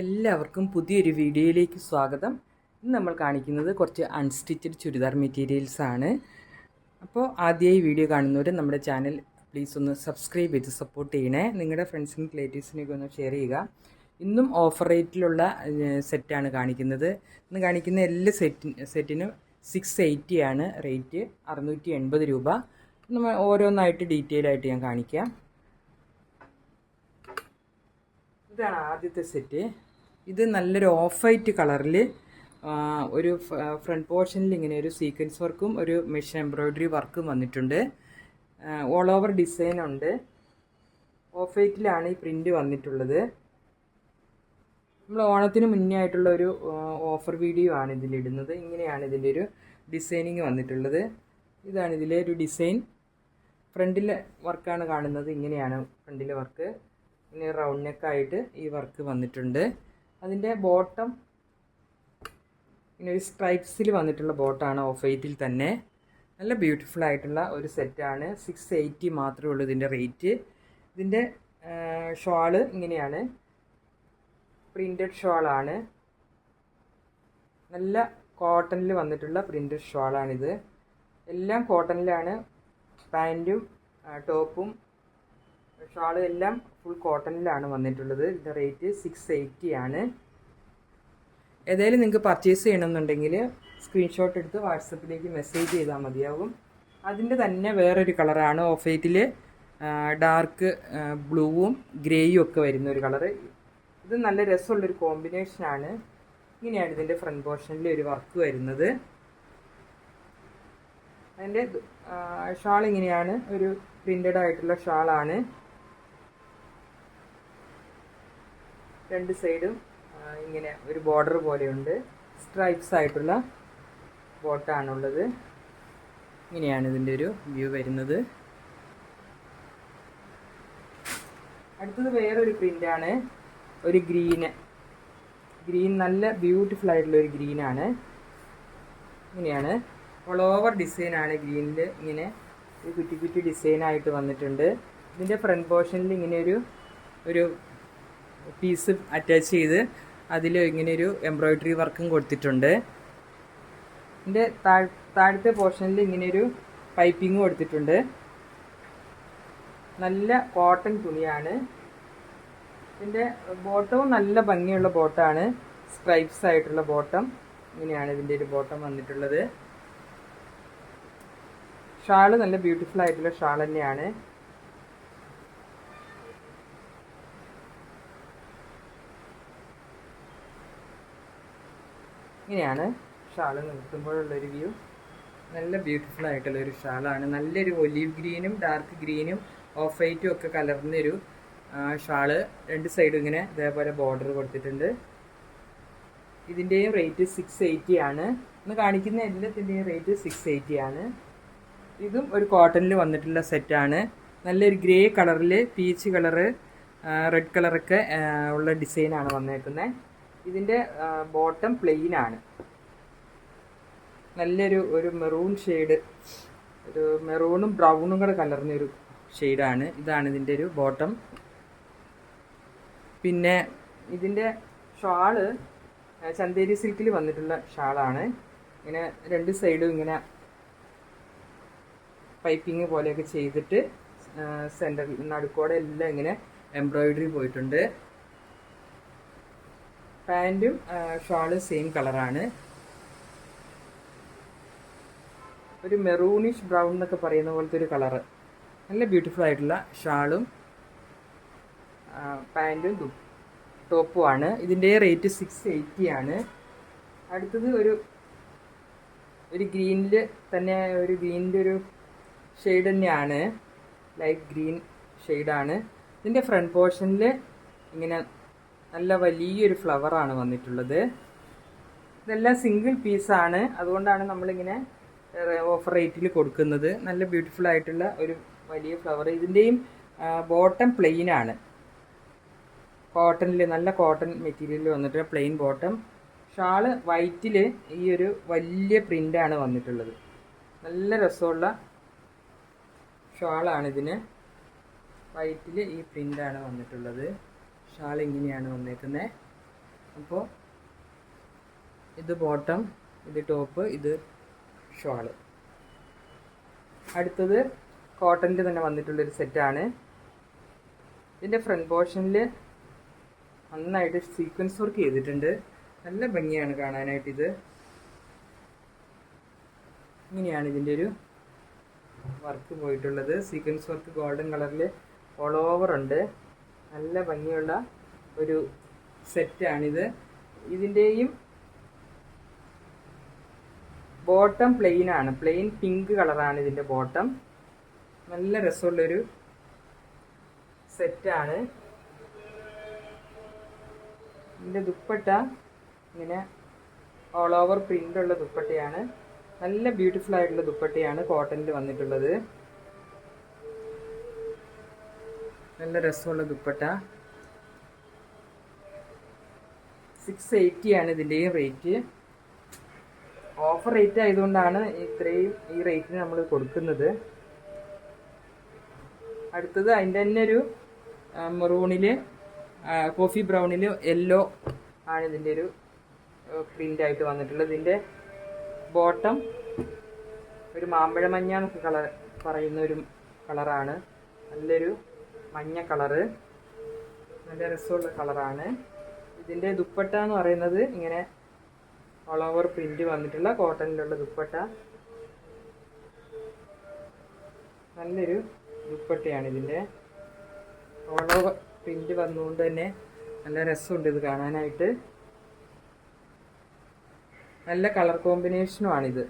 എല്ലാവർക്കും പുതിയൊരു വീഡിയോയിലേക്ക് സ്വാഗതം. ഇന്ന് നമ്മൾ കാണിക്കുന്നത് കുറച്ച് അൺസ്റ്റിച്ചഡ് ചുരിദാർ മെറ്റീരിയൽസ് ആണ്. അപ്പോൾ ആദ്യമായി വീഡിയോ കാണുന്നവർ നമ്മുടെ ചാനൽ പ്ലീസ് ഒന്ന് സബ്സ്ക്രൈബ് ചെയ്ത് സപ്പോർട്ട് ചെയ്യണേ. നിങ്ങളുടെ ഫ്രണ്ട്സിനും റിലേറ്റീവ്സിനൊക്കെ ഒന്ന് ഷെയർ ചെയ്യുക. ഇന്നും ഓഫർ റേറ്റിലുള്ള സെറ്റാണ് കാണിക്കുന്നത്. ഇന്ന് കാണിക്കുന്ന എല്ലാ സെറ്റിനും 680 ആണ് റേറ്റ്, 680 രൂപ. നമ്മൾ ഓരോന്നായിട്ട് ഡീറ്റെയിൽ ആയിട്ട് ഞാൻ കാണിക്കാം. ഇതാണ് ആദ്യത്തെ സെറ്റ്. ഇത് നല്ലൊരു ഓഫ് വൈറ്റ് കളറിൽ ഒരു ഫ്രണ്ട് പോർഷനിൽ ഇങ്ങനെ ഒരു സീക്വൻസ് വർക്കും ഒരു മെഷീൻ എംബ്രോയ്ഡറി വർക്കും വന്നിട്ടുണ്ട്. ഓൾ ഓവർ ഡിസൈൻ ഉണ്ട്. ഓഫ് വൈറ്റിലാണ് ഈ പ്രിൻ്റ് വന്നിട്ടുള്ളത്. നമ്മൾ ഓണത്തിന് മുന്നേ ആയിട്ടുള്ള ഒരു ഓഫർ വീഡിയോ ആണ് ഇതിലിടുന്നത്. ഇങ്ങനെയാണ് ഇതിൻ്റെ ഒരു ഡിസൈനിങ് വന്നിട്ടുള്ളത്. ഇതാണ് ഇതിലെ ഒരു ഡിസൈൻ. ഫ്രണ്ടിലെ വർക്കാണ് കാണുന്നത്. ഇങ്ങനെയാണ് ഫ്രണ്ടിലെ വർക്ക്. ഇങ്ങനെ റൗണ്ട് നെക്കായിട്ട് ഈ വർക്ക് വന്നിട്ടുണ്ട്. അതിൻ്റെ ബോട്ടം ഇങ്ങനെ ഒരു സ്ട്രൈപ്സിൽ വന്നിട്ടുള്ള ബോട്ടാണ് ഓഫ് വൈറ്റിൽ തന്നെ. നല്ല ബ്യൂട്ടിഫുൾ ആയിട്ടുള്ള ഒരു സെറ്റാണ്. 680 മാത്രമേ ഉള്ളൂ ഇതിൻ്റെ റേറ്റ്. ഇതിൻ്റെ ഷോള് ഇങ്ങനെയാണ്, പ്രിൻറ്റഡ് ഷോളാണ്. നല്ല കോട്ടണിൽ വന്നിട്ടുള്ള പ്രിൻറ്റഡ് ഷോളാണിത്. എല്ലാം കോട്ടണിലാണ്. പാൻറ്റും ടോപ്പും ഷാളും എല്ലാം ഫുൾ കോട്ടണിലാണ് വന്നിട്ടുള്ളത്. ഇതിൻ്റെ റേറ്റ് 680 ആണ്. ഏതായാലും നിങ്ങൾക്ക് പർച്ചേസ് ചെയ്യണമെന്നുണ്ടെങ്കിൽ സ്ക്രീൻഷോട്ട് എടുത്ത് വാട്സപ്പിലേക്ക് മെസ്സേജ് ചെയ്താൽ മതിയാകും. അതിൻ്റെ തന്നെ വേറൊരു കളറാണ് ഓഫ് വൈറ്റിൽ ഡാർക്ക് ബ്ലൂവും ഗ്രേയും ഒക്കെ വരുന്ന ഒരു കളറ്. ഇത് നല്ല രസമുള്ളൊരു കോമ്പിനേഷനാണ്. ഇങ്ങനെയാണ് ഇതിൻ്റെ ഫ്രണ്ട് പോർഷനിൽ ഒരു വർക്ക് വരുന്നത്. അതിൻ്റെ ഷാൾ ഇങ്ങനെയാണ്, ഒരു പ്രിൻ്റഡ് ആയിട്ടുള്ള ഷാളാണ്. രണ്ട് സൈഡും ഇങ്ങനെ ഒരു ബോർഡർ പോലെയുണ്ട്. സ്ട്രൈപ്സ് ആയിട്ടുള്ള ബോട്ടാണുള്ളത്. ഇങ്ങനെയാണ് ഇതിൻ്റെ ഒരു വ്യൂ വരുന്നത്. അടുത്തത് വേറൊരു പ്രിൻ്റാണ്. ഒരു ഗ്രീൻ നല്ല ബ്യൂട്ടിഫുൾ ആയിട്ടുള്ള ഒരു ഗ്രീനാണ്. ഇങ്ങനെയാണ് ഓൾ ഓവർ ഡിസൈനാണ്. ഗ്രീനിൽ ഇങ്ങനെ ഒരു കുറ്റി കുറ്റി ഡിസൈനായിട്ട് വന്നിട്ടുണ്ട്. ഇതിൻ്റെ ഫ്രണ്ട് പോർഷനിൽ ഇങ്ങനെ ഒരു പീസ് അറ്റാച്ച് ചെയ്ത് അതിൽ ഇങ്ങനെയൊരു എംബ്രോയ്ഡറി വർക്കും കൊടുത്തിട്ടുണ്ട്. ഇതിൻ്റെ താഴത്തെ പോർഷനിൽ ഇങ്ങനെയൊരു പൈപ്പിങ്ങും കൊടുത്തിട്ടുണ്ട്. നല്ല കോട്ടൺ തുണിയാണ്. ഇതിൻ്റെ ബോട്ടവും നല്ല ഭംഗിയുള്ള ബോട്ടാണ്. സ്ട്രൈപ്സ് ആയിട്ടുള്ള ബോട്ടം. ഇങ്ങനെയാണ് ഇതിൻ്റെ ഒരു ബോട്ടം വന്നിട്ടുള്ളത്. ഷാള് നല്ല ബ്യൂട്ടിഫുൾ ആയിട്ടുള്ള ഷാൾ തന്നെയാണ്. ഇങ്ങനെയാണ് ഷാള് നിർത്തുമ്പോഴുള്ളൊരു വ്യൂ. നല്ല ബ്യൂട്ടിഫുൾ ആയിട്ടുള്ളൊരു ഷാളാണ്. നല്ലൊരു ഒലീവ് ഗ്രീനും ഡാർക്ക് ഗ്രീനും ഓഫ് വൈറ്റും ഒക്കെ കലർന്നൊരു ഷാള്. രണ്ട് സൈഡും ഇങ്ങനെ ഇതേപോലെ ബോർഡർ കൊടുത്തിട്ടുണ്ട്. ഇതിൻ്റെയും റേറ്റ് 680 ആണ്. ഇന്ന് കാണിക്കുന്ന എല്ലാത്തിൻ്റെയും റേറ്റ് 680 ആണ്. ഇതും ഒരു കോട്ടണിൽ വന്നിട്ടുള്ള സെറ്റാണ്. നല്ലൊരു ഗ്രേ കളറിൽ പീച്ച് കളറ് റെഡ് കളറൊക്കെ ഉള്ള ഡിസൈനാണ് വന്നേക്കുന്നത്. ഇതിൻ്റെ ബോട്ടം പ്ലെയിൻ ആണ്. ഒരു മെറൂൺ ഷെയ്ഡ്, ഒരു മെറൂണും ബ്രൗണും കൂടെ കലർന്നൊരു ഷെയ്ഡാണ്. ഇതാണ് ഇതിൻ്റെ ഒരു ബോട്ടം. പിന്നെ ഇതിൻ്റെ ഷാള് ചന്തേരി സിൽക്കിൽ വന്നിട്ടുള്ള ഷാളാണ്. ഇങ്ങനെ രണ്ട് സൈഡും ഇങ്ങനെ പൈപ്പിങ് പോലെയൊക്കെ ചെയ്തിട്ട് സെൻറ്ററിൽ നടുക്കോടെ എല്ലാം ഇങ്ങനെ എംബ്രോയ്ഡറി പോയിട്ടുണ്ട്. പാൻറ്റും ഷാളും സെയിം കളറാണ്. ഒരു മെറൂണിഷ് ബ്രൗൺ എന്നൊക്കെ പറയുന്ന പോലത്തെ ഒരു കളറ്. നല്ല ബ്യൂട്ടിഫുൾ ആയിട്ടുള്ള ഷാളും പാൻറ്റും ടോപ്പുമാണ്. ഇതിൻ്റെ റേറ്റ് 680 ആണ്. അടുത്തത് ഒരു ഗ്രീനിൽ തന്നെ, ഒരു ഗ്രീനിൻ്റെ ഒരു ഷെയ്ഡ് തന്നെയാണ്. ലൈറ്റ് ഗ്രീൻ ഷെയ്ഡാണ്. ഇതിൻ്റെ ഫ്രണ്ട് പോർഷനിൽ ഇങ്ങനെ നല്ല വലിയൊരു ഫ്ലവറാണ് വന്നിട്ടുള്ളത്. ഇതെല്ലാം സിംഗിൾ പീസാണ്. അതുകൊണ്ടാണ് നമ്മളിങ്ങനെ ഓഫർ റേറ്റിൽ കൊടുക്കുന്നത്. നല്ല ബ്യൂട്ടിഫുൾ ആയിട്ടുള്ള ഒരു വലിയ ഫ്ലവർ. ഇതിൻ്റെയും ബോട്ടം പ്ലെയിൻ ആണ്. കോട്ടണിൽ നല്ല കോട്ടൺ മെറ്റീരിയലിൽ വന്നിട്ട് പ്ലെയിൻ ബോട്ടം. ഷാള് വൈറ്റിൽ ഈ ഒരു വലിയ പ്രിൻ്റാണ് വന്നിട്ടുള്ളത്. നല്ല രസമുള്ള ഷാളാണ് ഇതിന്. വൈറ്റിൽ ഈ പ്രിൻ്റാണ് വന്നിട്ടുള്ളത്. ഷാൾ ഇങ്ങനെയാണ് വന്നേക്കുന്നത്. അപ്പോൾ ഇത് ബോട്ടം, ഇത് ടോപ്പ്, ഇത് ഷോള്. അടുത്തത് കോട്ടൻ്റെ തന്നെ വന്നിട്ടുള്ളൊരു സെറ്റാണ്. ഇതിൻ്റെ ഫ്രണ്ട് പോർഷനിൽ നന്നായിട്ട് സീക്വൻസ് വർക്ക് ചെയ്തിട്ടുണ്ട്. നല്ല ഭംഗിയാണ് കാണാനായിട്ടിത്. ഇങ്ങനെയാണ് ഇതിൻ്റെ ഒരു വർക്ക് പോയിട്ടുള്ളത്. സീക്വൻസ് വർക്ക് ഗോൾഡൻ കളറിൽ ഓൾ ഓവർ ഉണ്ട്. നല്ല ഭംഗിയുള്ള ഒരു സെറ്റാണിത്. ഇതിൻ്റെയും ബോട്ടം പ്ലെയിൻ ആണ്, പ്ലെയിൻ പിങ്ക് കളറാണ് ഇതിൻ്റെ ബോട്ടം. നല്ല രസമുള്ളൊരു സെറ്റാണ്. ഇതിൻ്റെ ദുപ്പട്ട ഇങ്ങനെ ഓൾ ഓവർ പ്രിൻ്റുള്ള ദുപ്പട്ടയാണ്. നല്ല ബ്യൂട്ടിഫുൾ ആയിട്ടുള്ള ദുപ്പട്ടയാണ് കോട്ടണിൽ വന്നിട്ടുള്ളത്. നല്ല രസമുള്ള ദുപ്പട്ട. 680 ആണ് ഇതിൻ്റെയും റേറ്റ്. ഓഫർ റേറ്റ് ആയതുകൊണ്ടാണ് ഇത്രയും ഈ റേറ്റിന് നമ്മൾ കൊടുക്കുന്നത്. അടുത്തത് അതിൻ്റെ തന്നെ ഒരു മെറൂണിൽ, കോഫി ബ്രൗണിൽ യെല്ലോ ആണ് ഇതിൻ്റെ ഒരു പ്രിൻ്റ് ആയിട്ട് വന്നിട്ടുള്ളത്. ഇതിൻ്റെ ബോട്ടം ഒരു മാമ്പഴ മഞ്ഞ എന്നൊക്കെ കളർ പറയുന്ന ഒരു കളറാണ്. നല്ലൊരു മഞ്ഞ കളറ്, നല്ല രസമുള്ള കളറാണ്. ഇതിൻ്റെ ദുപ്പട്ട എന്ന് പറയുന്നത് ഇങ്ങനെ ഓൾ ഓവർ പ്രിൻ്റ് വന്നിട്ടുള്ള കോട്ടണിലുള്ള ദുപ്പട്ട. നല്ലൊരു ദുപ്പട്ടയാണ് ഇതിൻ്റെ. ഓൾ ഓവർ പ്രിൻ്റ് വന്നുകൊണ്ട് തന്നെ നല്ല രസമുണ്ട് ഇത് കാണാനായിട്ട്. നല്ല കളർ കോമ്പിനേഷനുമാണിത്.